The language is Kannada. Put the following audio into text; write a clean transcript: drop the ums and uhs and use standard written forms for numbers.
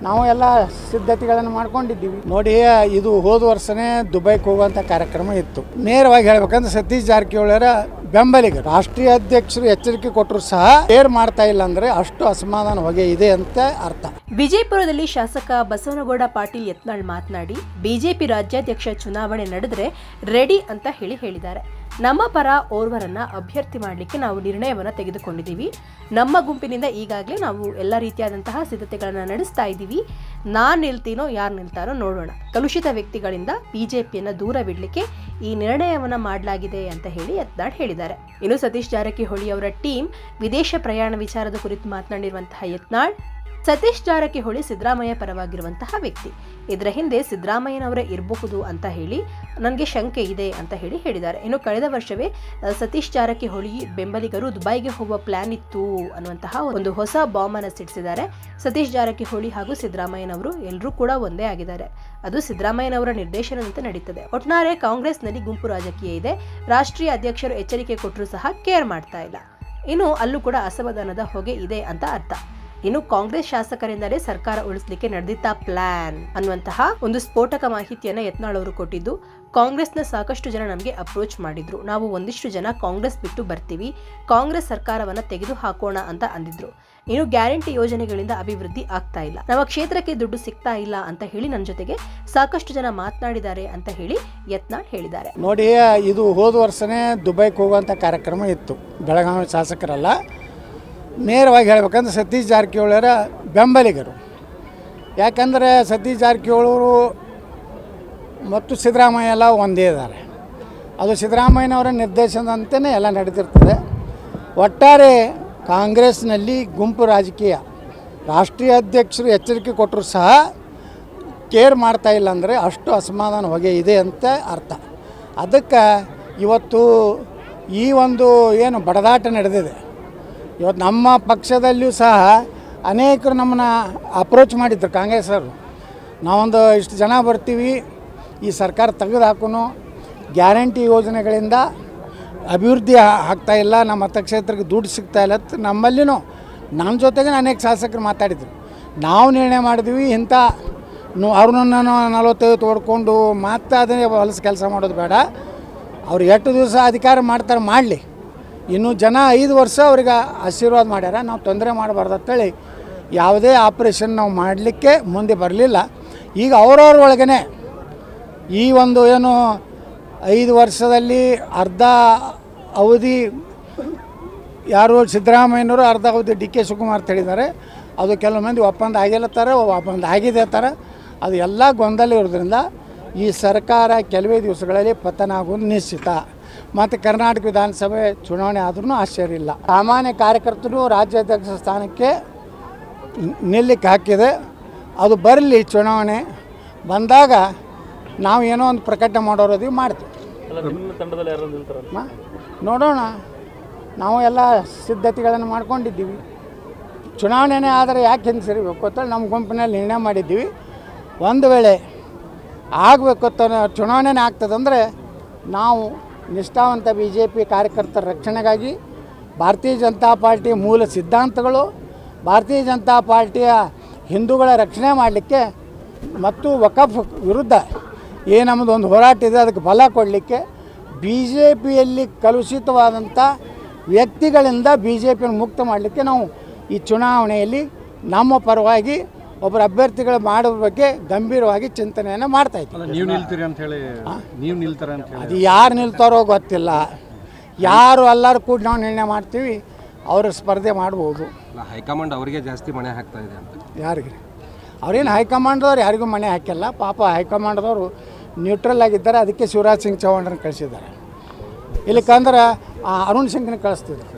ನಾವು ಎಲ್ಲ ಸಿದ್ಧತೆಗಳನ್ನು ಮಾಡ್ಕೊಂಡಿದ್ದೀವಿ ನೋಡಿ. ಇದು ಹೋದ ವರ್ಷನೇ ದುಬೈಗೆ ಹೋಗುವಂಥ ಕಾರ್ಯಕ್ರಮ ಇತ್ತು. ನೇರವಾಗಿ ಹೇಳ್ಬೇಕಂದ್ರೆ ಸತೀಶ್ ಜಾರಕಿಹೊಳಿಯವರ ಬೆಂಬಲಿಗರು ರಾಷ್ಟ್ರೀಯ ಅಧ್ಯಕ್ಷರು ಎಚ್ಚರಿಕೆ ಕೊಟ್ಟರು ಸಹ ಏರ್ ಮಾಡ್ತಾ ಇಲ್ಲ ಅಂದ್ರೆ ಅಷ್ಟು ಅಸಮಾಧಾನ ಹೊಗೆ ಇದೆ ಅಂತ ಅರ್ಥ. ವಿಜಯಪುರದಲ್ಲಿ ಶಾಸಕ ಬಸವನಗೌಡ ಪಾಟೀಲ್ ಯತ್ನಾಳ್ ಮಾತನಾಡಿ, ಬಿಜೆಪಿ ರಾಜ್ಯಾಧ್ಯಕ್ಷ ಚುನಾವಣೆ ನಡೆದ್ರೆ ರೆಡಿ ಅಂತ ಹೇಳಿದ್ದಾರೆ. ನಮ್ಮ ಪರ ಓರ್ವರನ್ನ ಅಭ್ಯರ್ಥಿ ಮಾಡಲಿಕ್ಕೆ ನಾವು ನಿರ್ಣಯವನ್ನ ತೆಗೆದುಕೊಂಡಿದ್ದೀವಿ. ನಮ್ಮ ಗುಂಪಿನಿಂದ ಈಗಾಗಲೇ ನಾವು ಎಲ್ಲ ರೀತಿಯಾದಂತಹ ಸಿದ್ಧತೆಗಳನ್ನು ನಡೆಸ್ತಾ ಇದ್ದೀವಿ. ನಾನು ನಿಲ್ತೀನೋ ಯಾರು ನಿಲ್ತಾರೋ ನೋಡೋಣ. ಕಲುಷಿತ ವ್ಯಕ್ತಿಗಳಿಂದ ಬಿಜೆಪಿಯನ್ನು ದೂರವಿಡಲಿಕ್ಕೆ ಈ ನಿರ್ಣಯವನ್ನ ಮಾಡಲಾಗಿದೆ ಅಂತ ಹೇಳಿ ಯತ್ನಾಳ್ ಹೇಳಿದ್ದಾರೆ. ಇನ್ನು ಸತೀಶ್ ಜಾರಕಿಹೊಳಿ ಅವರ ಟೀಮ್ ವಿದೇಶ ಪ್ರಯಾಣ ವಿಚಾರದ ಕುರಿತು ಮಾತನಾಡಿರುವಂತಹ ಯತ್ನಾಳ್, ಸತೀಶ್ ಜಾರಕಿಹೊಳಿ ಸಿದ್ದರಾಮಯ್ಯ ಪರವಾಗಿರುವಂತಹ ವ್ಯಕ್ತಿ. ಇದರ ಹಿಂದೆ ಸಿದ್ದರಾಮಯ್ಯನವರೇ ಇರಬಹುದು ಅಂತ ಹೇಳಿ ನನಗೆ ಶಂಕೆ ಇದೆ ಅಂತ ಹೇಳಿದ್ದಾರೆ. ಇನ್ನು ಕಳೆದ ವರ್ಷವೇ ಸತೀಶ್ ಜಾರಕಿಹೊಳಿ ಬೆಂಬಲಿಗರು ದುಬೈಗೆ ಹೋಗುವ ಪ್ಲಾನ್ ಇತ್ತು ಅನ್ನುವಂತಹ ಒಂದು ಹೊಸ ಬಾಂಬ್ ಅನ್ನು ಸಿಡಿಸಿದ್ದಾರೆ. ಸತೀಶ್ ಜಾರಕಿಹೊಳಿ ಹಾಗೂ ಸಿದ್ದರಾಮಯ್ಯನವರು ಎಲ್ಲರೂ ಕೂಡ ಒಂದೇ ಆಗಿದ್ದಾರೆ. ಅದು ಸಿದ್ದರಾಮಯ್ಯನವರ ನಿರ್ದೇಶನದಂತೆ ನಡೀತದೆ. ಒಟ್ಟಾರೆ ಕಾಂಗ್ರೆಸ್ನಲ್ಲಿ ಗುಂಪು ರಾಜಕೀಯ ಇದೆ. ರಾಷ್ಟ್ರೀಯ ಅಧ್ಯಕ್ಷರು ಎಚ್ಚರಿಕೆ ಕೊಟ್ಟರು ಸಹ ಕೇರ್ ಮಾಡ್ತಾ ಇಲ್ಲ. ಇನ್ನು ಅಲ್ಲೂ ಕೂಡ ಅಸಮಾಧಾನದ ಹೊಗೆ ಇದೆ ಅಂತ ಅರ್ಥ. ಇನ್ನು ಕಾಂಗ್ರೆಸ್ ಶಾಸಕರಿಂದಲೇ ಸರ್ಕಾರ ಉಳಿಸಲಿಕ್ಕೆ ನಡೆದಿದ್ದ ಪ್ಲಾನ್ ಅನ್ನುವಂತಹ ಒಂದು ಸ್ಫೋಟಕ ಮಾಹಿತಿಯನ್ನ ಯತ್ನಾಳ್ ಅವರು ಕೊಟ್ಟಿದ್ದು, ಕಾಂಗ್ರೆಸ್ನ ಸಾಕಷ್ಟು ಜನ ನಮಗೆ ಅಪ್ರೋಚ್ ಮಾಡಿದ್ರು. ನಾವು ಒಂದಿಷ್ಟು ಜನ ಕಾಂಗ್ರೆಸ್ ಬಿಟ್ಟು ಬರ್ತೀವಿ, ಕಾಂಗ್ರೆಸ್ ಸರ್ಕಾರವನ್ನ ತೆಗೆದು ಹಾಕೋಣ ಅಂತ ಅಂದಿದ್ರು. ಇನ್ನು ಗ್ಯಾರಂಟಿ ಯೋಜನೆಗಳಿಂದ ಅಭಿವೃದ್ಧಿ ಆಗ್ತಾ ಇಲ್ಲ, ನಮ್ಮ ಕ್ಷೇತ್ರಕ್ಕೆ ದುಡ್ಡು ಸಿಗ್ತಾ ಇಲ್ಲ ಅಂತ ಹೇಳಿ ನನ್ನ ಜೊತೆಗೆ ಸಾಕಷ್ಟು ಜನ ಮಾತನಾಡಿದ್ದಾರೆ ಅಂತ ಹೇಳಿ ಯತ್ನಾಳ್ ಹೇಳಿದ್ದಾರೆ. ನೋಡಿ, ಇದು ಹೋದ ವರ್ಷನೇ ದುಬೈಗೆ ಹೋಗುವಂಥ ಕಾರ್ಯಕ್ರಮ ಇತ್ತು. ಬೆಳಗಾವಿ ಶಾಸಕರಲ್ಲ, ನೇರವಾಗಿ ಹೇಳ್ಬೇಕಂದ್ರೆ ಸತೀಶ್ ಜಾರಕಿಹೊಳಿಯವರ ಬೆಂಬಲಿಗರು. ಯಾಕಂದರೆ ಸತೀಶ್ ಜಾರಕಿಹೊಳಿಯವರು ಮತ್ತು ಸಿದ್ದರಾಮಯ್ಯ ಎಲ್ಲ ಒಂದೇ ಇದ್ದಾರೆ. ಅದು ಸಿದ್ದರಾಮಯ್ಯನವರ ನಿರ್ದೇಶನದಂತೆಯೇ ಎಲ್ಲ ನಡೀತಿರ್ತದೆ. ಒಟ್ಟಾರೆ ಕಾಂಗ್ರೆಸ್ನಲ್ಲಿ ಗುಂಪು ರಾಜಕೀಯ. ರಾಷ್ಟ್ರೀಯ ಅಧ್ಯಕ್ಷರು ಎಚ್ಚರಿಕೆ ಕೊಟ್ಟರು ಸಹ ಕೇರ್ ಮಾಡ್ತಾ ಇಲ್ಲ ಅಂದರೆ ಅಷ್ಟು ಅಸಮಾಧಾನ ಹೊಗೆ ಇದೆ ಅಂತ ಅರ್ಥ. ಅದಕ್ಕೆ ಇವತ್ತು ಈ ಒಂದು ಏನು ಬಡದಾಟ ನಡೆದಿದೆ, ಇವತ್ತು ನಮ್ಮ ಪಕ್ಷದಲ್ಲಿಯೂ ಸಹ ಅನೇಕರು ನಮ್ಮನ್ನು ಅಪ್ರೋಚ್ ಮಾಡಿದ್ರು ಕಾಂಗ್ರೆಸ್ಸವರು. ನಾವೊಂದು ಇಷ್ಟು ಜನ ಬರ್ತೀವಿ, ಈ ಸರ್ಕಾರ ತೆಗೆದು ಹಾಕೋನು, ಗ್ಯಾರಂಟಿ ಯೋಜನೆಗಳಿಂದ ಅಭಿವೃದ್ಧಿ ಆಗ್ತಾ ಇಲ್ಲ, ನಮ್ಮ ಮತಕ್ಷೇತ್ರಕ್ಕೆ ದುಡ್ಡು ಸಿಗ್ತಾ ಇಲ್ಲ. ನಮ್ಮಲ್ಲಿನೂ ನಮ್ಮ ಜೊತೆಗೆ ಅನೇಕ ಶಾಸಕರು ಮಾತಾಡಿದರು. ನಾವು ನಿರ್ಣಯ ಮಾಡಿದ್ವಿ, ಇಂಥ ಅವ್ರನ್ನ 45 ತೋಡ್ಕೊಂಡು ಮತ್ತೆ ಅದನ್ನೇ ಹೊಲಸು ಕೆಲಸ ಮಾಡೋದು ಬೇಡ. ಅವ್ರು ಎಷ್ಟು ದಿವಸ ಅಧಿಕಾರ ಮಾಡ್ತಾರೆ ಮಾಡಲಿ. ಇನ್ನು ಜನ 5 ವರ್ಷ ಅವ್ರಿಗೆ ಆಶೀರ್ವಾದ ಮಾಡ್ಯಾರ. ನಾವು ತೊಂದರೆ ಮಾಡಬಾರ್ದು ಅಂತೇಳಿ ಯಾವುದೇ ಆಪ್ರೇಷನ್ ನಾವು ಮಾಡಲಿಕ್ಕೆ ಮುಂದೆ ಬರಲಿಲ್ಲ. ಈಗ ಅವ್ರವ್ರ ಒಳಗೇ ಈ ಒಂದು ಏನು 5 ವರ್ಷದಲ್ಲಿ ಅರ್ಧ ಅವಧಿ ಯಾರು ಸಿದ್ದರಾಮಯ್ಯನವರು, ಅರ್ಧ ಅವಧಿ ಡಿ ಕೆ ಶಿವಕುಮಾರ್ ಹೇಳಿದ್ದಾರೆ. ಅದು ಕೆಲವು ಮಂದಿ ಒಪ್ಪಂದ ಆಗಿಲ್ಲತ್ತಾರೆ, ಒಪ್ಪಂದ ಆಗಿದೆ ಅಂತಾರೆ. ಅದು ಎಲ್ಲ ಗೊಂದಲ ಇರೋದ್ರಿಂದ ಈ ಸರ್ಕಾರ ಕೆಲವೇ ದಿವಸಗಳಲ್ಲಿ ಪತನ ಆಗೋದು ನಿಶ್ಚಿತ. ಮತ್ತು ಕರ್ನಾಟಕ ವಿಧಾನಸಭೆ ಚುನಾವಣೆ ಆದ್ರೂ ಆಶ್ಚರ್ಯ ಇಲ್ಲ. ಸಾಮಾನ್ಯ ಕಾರ್ಯಕರ್ತರು ರಾಜ್ಯಾಧ್ಯಕ್ಷ ಸ್ಥಾನಕ್ಕೆ ನಿಲ್ಲಕ್ಕೆ ಹಾಕಿದೆ. ಅದು ಬರಲಿ, ಚುನಾವಣೆ ಬಂದಾಗ ನಾವು ಏನೋ ಒಂದು ಪ್ರಕಟಣೆ ಮಾಡೋದು ಮಾಡ್ತೀವಿ. ನೋಡೋಣ, ನಾವು ಎಲ್ಲ ಸಿದ್ಧತೆಗಳನ್ನು ಮಾಡ್ಕೊಂಡಿದ್ದೀವಿ. ಚುನಾವಣೆನೇ ಆದರೆ ಯಾಕೆ ಹಿಂದೆ ಸರಿಬೇಕು ಅಂತ ನಮ್ಮ ಗುಂಪಿನಲ್ಲಿ ನಿರ್ಣಯ ಮಾಡಿದ್ದೀವಿ. ಒಂದು ವೇಳೆ ಆಗಬೇಕು ಅಂತ ಚುನಾವಣೆನೇ ಆಗ್ತದಂದರೆ ನಾವು ನಿಷ್ಠಾವಂತ BJP ಕಾರ್ಯಕರ್ತರ ರಕ್ಷಣೆಗಾಗಿ ಭಾರತೀಯ ಜನತಾ ಪಾರ್ಟಿಯ ಮೂಲ ಸಿದ್ಧಾಂತಗಳು, ಭಾರತೀಯ ಜನತಾ ಪಾರ್ಟಿಯ ಹಿಂದೂಗಳ ರಕ್ಷಣೆ ಮಾಡಲಿಕ್ಕೆ ಮತ್ತು ವಕಫ್ ವಿರುದ್ಧ ಏನು ನಮ್ಮದೊಂದು ಹೋರಾಟ ಇದೆ ಅದಕ್ಕೆ ಬಲ ಕೊಡಲಿಕ್ಕೆ BJPಯಲ್ಲಿ ಕಲುಷಿತವಾದಂಥ ವ್ಯಕ್ತಿಗಳಿಂದ BJPಯನ್ನು ಮುಕ್ತ ಮಾಡಲಿಕ್ಕೆ ನಾವು ಈ ಚುನಾವಣೆಯಲ್ಲಿ ನಮ್ಮ ಪರವಾಗಿ ಒಬ್ಬರ ಅಭ್ಯರ್ಥಿಗಳು ಮಾಡೋ ಬಗ್ಗೆ ಗಂಭೀರವಾಗಿ ಚಿಂತನೆಯನ್ನು ಮಾಡ್ತಾ ಇದ್ದೀವಿ. ನೀವು ನಿಲ್ತೀರಿ ಅಂತ ಹೇಳಿ, ನೀವು ನಿಲ್ತಾರೆ ಅಂತ ಹೇಳಿ ಅದು ಯಾರು ನಿಲ್ತಾರೋ ಗೊತ್ತಿಲ್ಲ. ಯಾರು ಎಲ್ಲರೂ ಕೂಡ ನಾವು ನಿರ್ಣಯ ಮಾಡ್ತೀವಿ, ಅವರು ಸ್ಪರ್ಧೆ ಮಾಡ್ಬೋದು. ಹೈಕಮಾಂಡ್ ಅವರಿಗೆ ಜಾಸ್ತಿ ಮಣೆ ಹಾಕ್ತಾ ಇದೆ ಅಂತ. ಯಾರಿಗೆ? ಅವ್ರೇನು ಹೈಕಮಾಂಡ್ದವ್ರು ಯಾರಿಗೂ ಮಣೆ ಹಾಕಿಲ್ಲ. ಪಾಪ ಹೈಕಮಾಂಡ್ದವರು ನ್ಯೂಟ್ರಲ್ ಆಗಿದ್ದಾರೆ. ಅದಕ್ಕೆ ಶಿವರಾಜ್ ಸಿಂಗ್ ಚೌಹಾಣ್ರನ್ನ ಕಳಿಸಿದ್ದಾರೆ. ಇಲ್ಲಿಕಂದ್ರೆ ಅರುಣ್ ಸಿಂಗ್ನ ಕಳಿಸ್ತಿದ್ರು.